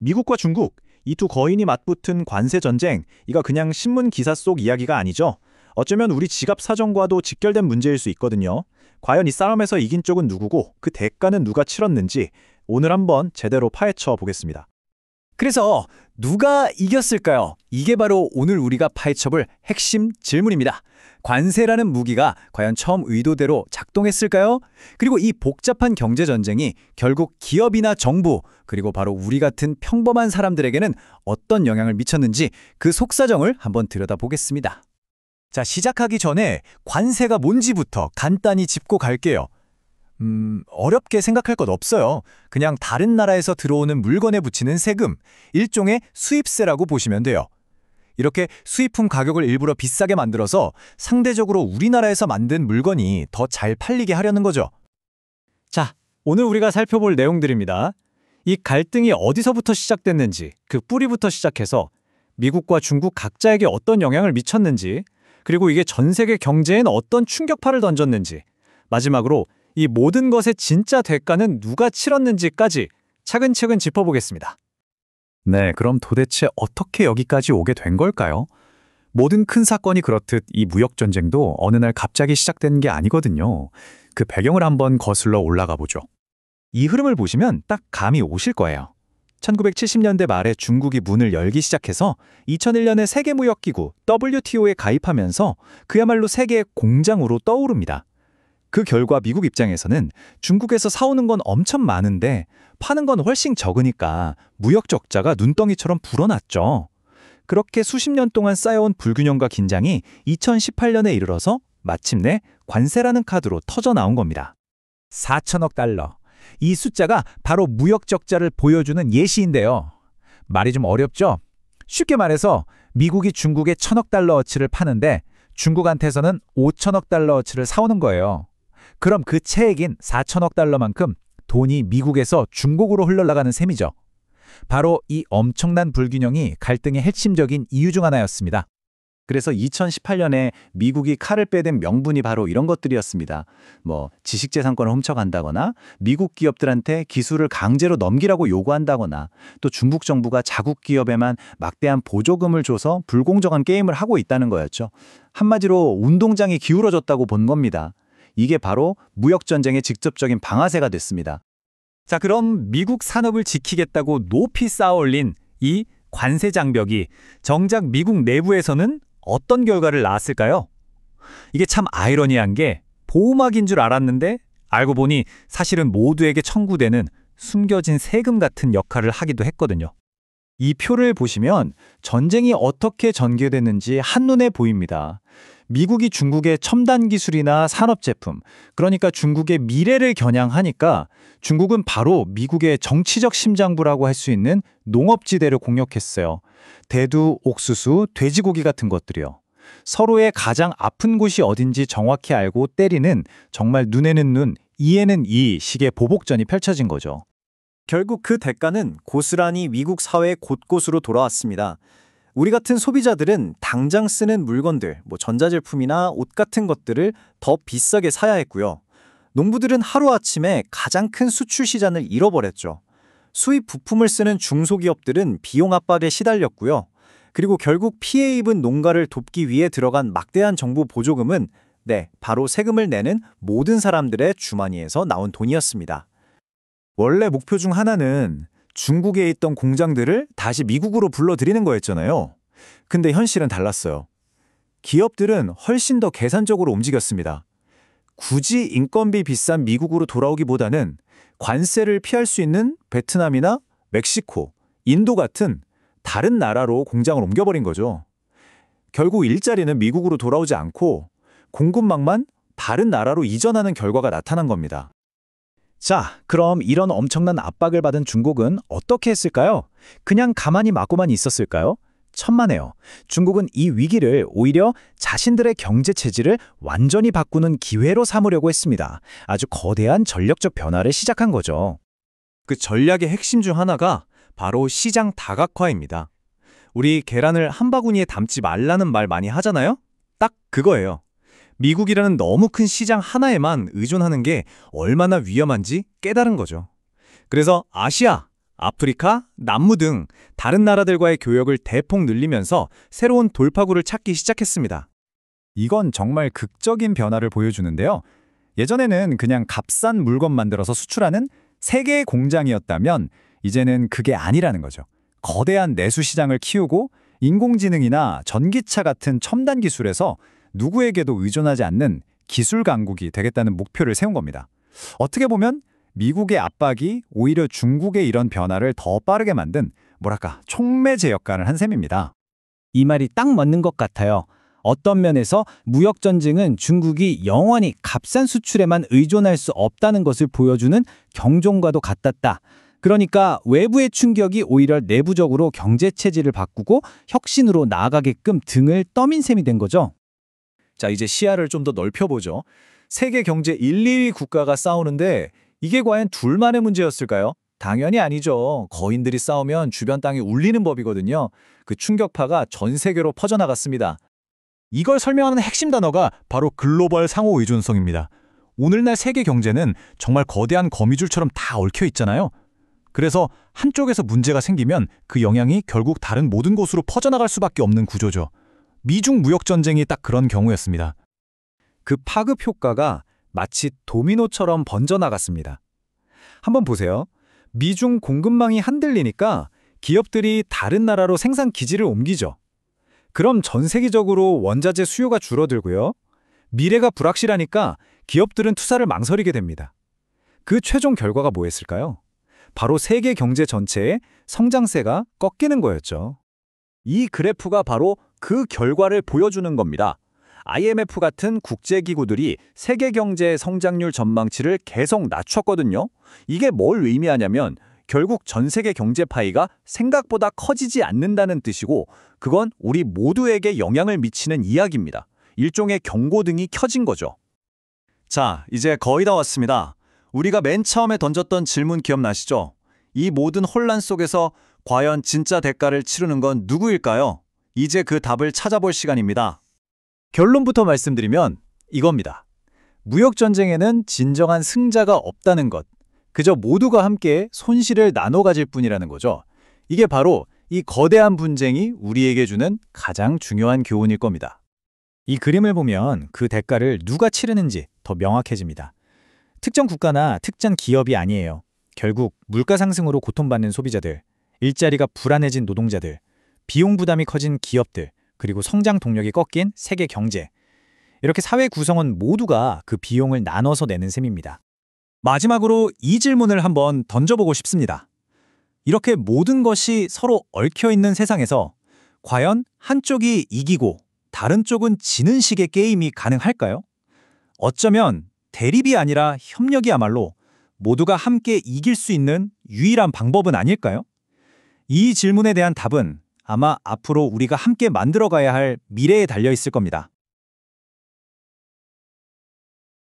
미국과 중국, 이 두 거인이 맞붙은 관세 전쟁, 이거 그냥 신문 기사 속 이야기가 아니죠. 어쩌면 우리 지갑 사정과도 직결된 문제일 수 있거든요. 과연 이 싸움에서 이긴 쪽은 누구고 그 대가는 누가 치렀는지 오늘 한번 제대로 파헤쳐 보겠습니다. 그래서 누가 이겼을까요? 이게 바로 오늘 우리가 파헤쳐볼 핵심 질문입니다. 관세라는 무기가 과연 처음 의도대로 작동했을까요? 그리고 이 복잡한 경제전쟁이 결국 기업이나 정부, 그리고 바로 우리 같은 평범한 사람들에게는 어떤 영향을 미쳤는지 그 속사정을 한번 들여다보겠습니다. 자, 시작하기 전에 관세가 뭔지부터 간단히 짚고 갈게요. 어렵게 생각할 것 없어요. 그냥 다른 나라에서 들어오는 물건에 붙이는 세금, 일종의 수입세라고 보시면 돼요. 이렇게 수입품 가격을 일부러 비싸게 만들어서 상대적으로 우리나라에서 만든 물건이 더 잘 팔리게 하려는 거죠. 자, 오늘 우리가 살펴볼 내용들입니다. 이 갈등이 어디서부터 시작됐는지, 그 뿌리부터 시작해서 미국과 중국 각자에게 어떤 영향을 미쳤는지, 그리고 이게 전 세계 경제엔 어떤 충격파를 던졌는지, 마지막으로 이 모든 것의 진짜 대가는 누가 치렀는지까지 차근차근 짚어보겠습니다. 네, 그럼 도대체 어떻게 여기까지 오게 된 걸까요? 모든 큰 사건이 그렇듯 이 무역전쟁도 어느 날 갑자기 시작된 게 아니거든요. 그 배경을 한번 거슬러 올라가 보죠. 이 흐름을 보시면 딱 감이 오실 거예요. 1970년대 말에 중국이 문을 열기 시작해서 2001년에 세계무역기구 WTO에 가입하면서 그야말로 세계의 공장으로 떠오릅니다. 그 결과 미국 입장에서는 중국에서 사오는 건 엄청 많은데 파는 건 훨씬 적으니까 무역 적자가 눈덩이처럼 불어났죠. 그렇게 수십 년 동안 쌓여온 불균형과 긴장이 2018년에 이르러서 마침내 관세라는 카드로 터져 나온 겁니다. 4천억 달러. 이 숫자가 바로 무역 적자를 보여주는 예시인데요. 말이 좀 어렵죠? 쉽게 말해서 미국이 중국에 1,000억 달러어치를 파는데 중국한테서는 5천억 달러어치를 사오는 거예요. 그럼 그 차액인 4천억 달러만큼 돈이 미국에서 중국으로 흘러나가는 셈이죠. 바로 이 엄청난 불균형이 갈등의 핵심적인 이유 중 하나였습니다. 그래서 2018년에 미국이 칼을 빼댄 명분이 바로 이런 것들이었습니다. 지식재산권을 훔쳐간다거나 미국 기업들한테 기술을 강제로 넘기라고 요구한다거나 또 중국 정부가 자국 기업에만 막대한 보조금을 줘서 불공정한 게임을 하고 있다는 거였죠. 한마디로 운동장이 기울어졌다고 본 겁니다. 이게 바로 무역전쟁의 직접적인 방아쇠가 됐습니다. 자, 그럼 미국 산업을 지키겠다고 높이 쌓아올린 이 관세 장벽이 정작 미국 내부에서는 어떤 결과를 낳았을까요? 이게 참 아이러니한 게 보호막인 줄 알았는데 알고 보니 사실은 모두에게 청구되는 숨겨진 세금 같은 역할을 하기도 했거든요. 이 표를 보시면 전쟁이 어떻게 전개됐는지 한눈에 보입니다. 미국이 중국의 첨단 기술이나 산업 제품, 그러니까 중국의 미래를 겨냥하니까 중국은 바로 미국의 정치적 심장부라고 할 수 있는 농업지대를 공격했어요. 대두, 옥수수, 돼지고기 같은 것들이요. 서로의 가장 아픈 곳이 어딘지 정확히 알고 때리는 정말 눈에는 눈, 이에는 이 식의 보복전이 펼쳐진 거죠. 결국 그 대가는 고스란히 미국 사회 곳곳으로 돌아왔습니다. 우리 같은 소비자들은 당장 쓰는 물건들, 전자제품이나 옷 같은 것들을 더 비싸게 사야 했고요. 농부들은 하루아침에 가장 큰 수출 시장을 잃어버렸죠. 수입 부품을 쓰는 중소기업들은 비용 압박에 시달렸고요. 그리고 결국 피해 입은 농가를 돕기 위해 들어간 막대한 정부 보조금은 바로 세금을 내는 모든 사람들의 주머니에서 나온 돈이었습니다. 원래 목표 중 하나는 중국에 있던 공장들을 다시 미국으로 불러들이는 거였잖아요. 근데 현실은 달랐어요. 기업들은 훨씬 더 계산적으로 움직였습니다. 굳이 인건비 비싼 미국으로 돌아오기보다는 관세를 피할 수 있는 베트남이나 멕시코, 인도 같은 다른 나라로 공장을 옮겨버린 거죠. 결국 일자리는 미국으로 돌아오지 않고 공급망만 다른 나라로 이전하는 결과가 나타난 겁니다. 자, 그럼 이런 엄청난 압박을 받은 중국은 어떻게 했을까요? 그냥 가만히 맞고만 있었을까요? 천만에요. 중국은 이 위기를 오히려 자신들의 경제 체질을 완전히 바꾸는 기회로 삼으려고 했습니다. 아주 거대한 전략적 변화를 시작한 거죠. 그 전략의 핵심 중 하나가 바로 시장 다각화입니다. 우리 계란을 한 바구니에 담지 말라는 말 많이 하잖아요? 딱 그거예요. 미국이라는 너무 큰 시장 하나에만 의존하는 게 얼마나 위험한지 깨달은 거죠. 그래서 아시아, 아프리카, 남무 등 다른 나라들과의 교역을 대폭 늘리면서 새로운 돌파구를 찾기 시작했습니다. 이건 정말 극적인 변화를 보여주는데요. 예전에는 그냥 값싼 물건 만들어서 수출하는 세계의 공장이었다면 이제는 그게 아니라는 거죠. 거대한 내수 시장을 키우고 인공지능이나 전기차 같은 첨단 기술에서 누구에게도 의존하지 않는 기술 강국이 되겠다는 목표를 세운 겁니다. 어떻게 보면 미국의 압박이 오히려 중국의 이런 변화를 더 빠르게 만든 촉매제 역할을 한 셈입니다. 이 말이 딱 맞는 것 같아요. 어떤 면에서 무역 전쟁은 중국이 영원히 값싼 수출에만 의존할 수 없다는 것을 보여주는 경종과도 같았다. 그러니까 외부의 충격이 오히려 내부적으로 경제 체질을 바꾸고 혁신으로 나아가게끔 등을 떠민 셈이 된 거죠. 자, 이제 시야를 좀 더 넓혀보죠. 세계 경제 1, 2위 국가가 싸우는데 이게 과연 둘만의 문제였을까요? 당연히 아니죠. 거인들이 싸우면 주변 땅이 울리는 법이거든요. 그 충격파가 전 세계로 퍼져나갔습니다. 이걸 설명하는 핵심 단어가 바로 글로벌 상호 의존성입니다. 오늘날 세계 경제는 정말 거대한 거미줄처럼 다 얽혀 있잖아요. 그래서 한쪽에서 문제가 생기면 그 영향이 결국 다른 모든 곳으로 퍼져나갈 수밖에 없는 구조죠. 미중 무역 전쟁이 딱 그런 경우였습니다. 그 파급 효과가 마치 도미노처럼 번져나갔습니다. 한번 보세요. 미중 공급망이 흔들리니까 기업들이 다른 나라로 생산 기지를 옮기죠. 그럼 전 세계적으로 원자재 수요가 줄어들고요. 미래가 불확실하니까 기업들은 투자를 망설이게 됩니다. 그 최종 결과가 뭐였을까요? 바로 세계 경제 전체의 성장세가 꺾이는 거였죠. 이 그래프가 바로 그 결과를 보여주는 겁니다. IMF 같은 국제기구들이 세계 경제의 성장률 전망치를 계속 낮췄거든요. 이게 뭘 의미하냐면 결국 전 세계 경제 파이가 생각보다 커지지 않는다는 뜻이고 그건 우리 모두에게 영향을 미치는 이야기입니다. 일종의 경고등이 켜진 거죠. 자, 이제 거의 다 왔습니다. 우리가 맨 처음에 던졌던 질문 기억나시죠? 이 모든 혼란 속에서 과연 진짜 대가를 치르는 건 누구일까요? 이제 그 답을 찾아볼 시간입니다. 결론부터 말씀드리면 이겁니다. 무역전쟁에는 진정한 승자가 없다는 것. 그저 모두가 함께 손실을 나눠 가질 뿐이라는 거죠. 이게 바로 이 거대한 분쟁이 우리에게 주는 가장 중요한 교훈일 겁니다. 이 그림을 보면 그 대가를 누가 치르는지 더 명확해집니다. 특정 국가나 특정 기업이 아니에요. 결국 물가 상승으로 고통받는 소비자들, 일자리가 불안해진 노동자들, 비용 부담이 커진 기업들, 그리고 성장 동력이 꺾인 세계 경제. 이렇게 사회 구성원 모두가 그 비용을 나눠서 내는 셈입니다. 마지막으로 이 질문을 한번 던져보고 싶습니다. 이렇게 모든 것이 서로 얽혀있는 세상에서 과연 한쪽이 이기고 다른 쪽은 지는 식의 게임이 가능할까요? 어쩌면 대립이 아니라 협력이야말로 모두가 함께 이길 수 있는 유일한 방법은 아닐까요? 이 질문에 대한 답은 아마 앞으로 우리가 함께 만들어가야 할 미래에 달려 있을 겁니다.